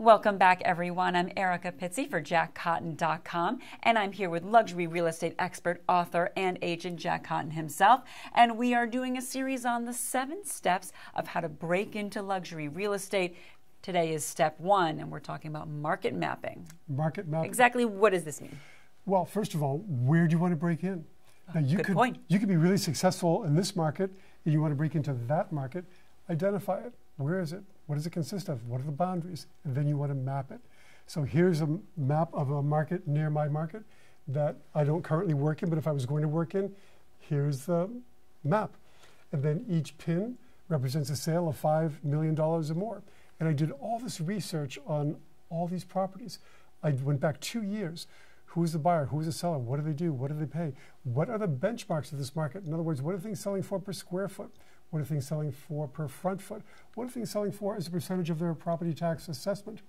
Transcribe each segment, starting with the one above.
Welcome back, everyone. I'm Erica Pizzi for JackCotton.com, and I'm here with luxury real estate expert, author, and agent Jack Cotton himself. And we are doing a series on the 7 steps of how to break into luxury real estate. Today is step 1, and we're talking about market mapping. Market mapping. Exactly what does this mean? Well, first of all, where do you want to break in? Now, Good point. You could be really successful in this market, and you want to break into that market. Identify it. Where is it? What does it consist of? What are the boundaries? And then you want to map it. So here's a map of a market near my market that I don't currently work in, but if I was going to work in, here's the map. And then each pin represents a sale of $5 million or more. And I did all this research on all these properties. I went back 2 years. Who's the buyer? Who's the seller? What do they do? What do they pay? What are the benchmarks of this market? In other words, what are things selling for per square foot? What are things selling for per front foot? What are things selling for as a percentage of their property tax assessment?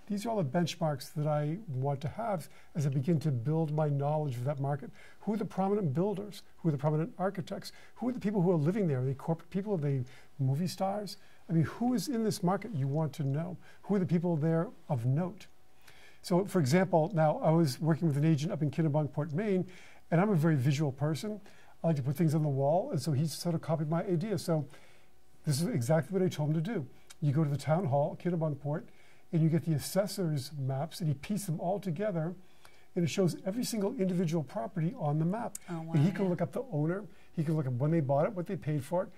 These are all the benchmarks that I want to have as I begin to build my knowledge of that market. Who are the prominent builders? Who are the prominent architects? Who are the people who are living there? Are they corporate people? Are they movie stars? I mean, who is in this market you want to know? Who are the people there of note? So, for example, now I was working with an agent up in Kennebunkport, Maine, and I'm a very visual person. I like to put things on the wall, and so he sort of copied my idea. So this is exactly what I told him to do. You go to the town hall, Kennebunkport, and you get the assessor's maps, and he pieced them all together, and it shows every single individual property on the map. Oh, wow, and he can look up the owner, he can look up when they bought it, what they paid for it,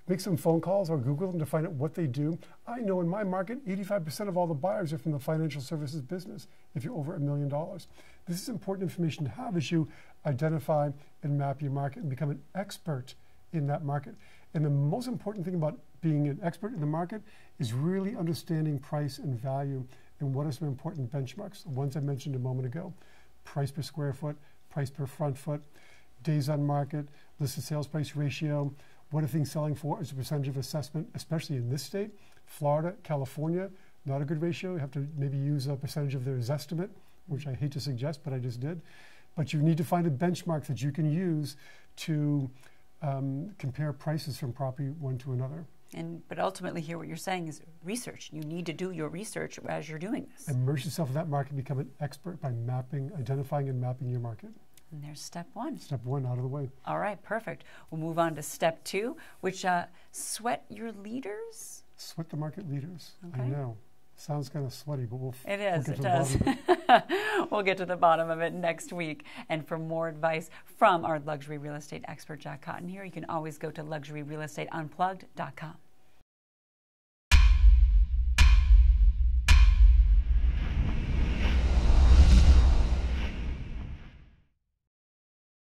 make some phone calls or Google them to find out what they do. I know in my market, 85% of all the buyers are from the financial services business if you're over $1 million. This is important information to have as you identify and map your market and become an expert in that market. And the most important thing about being an expert in the market is really understanding price and value and what are some important benchmarks. The ones I mentioned a moment ago: price per square foot, price per front foot, days on market, listed sales price ratio. What are things selling for as a percentage of assessment, especially in this state? Florida, California, not a good ratio. You have to maybe use a percentage of their estimate, which I hate to suggest, but I just did. But you need to find a benchmark that you can use to compare prices from property one to another. But ultimately here what you're saying is research. You need to do your research as you're doing this. Immerse yourself in that market, become an expert by mapping, identifying and mapping your market. And there's step 1. Step 1 out of the way. All right, perfect. We'll move on to step 2, which sweat your leaders. Sweat the market leaders. Okay. I know. Sounds kind of sweaty, but we'll It is. we'll It does. We'll get to the bottom of it next week. And for more advice from our luxury real estate expert, Jack Cotton here, you can always go to luxuryrealestateunplugged.com.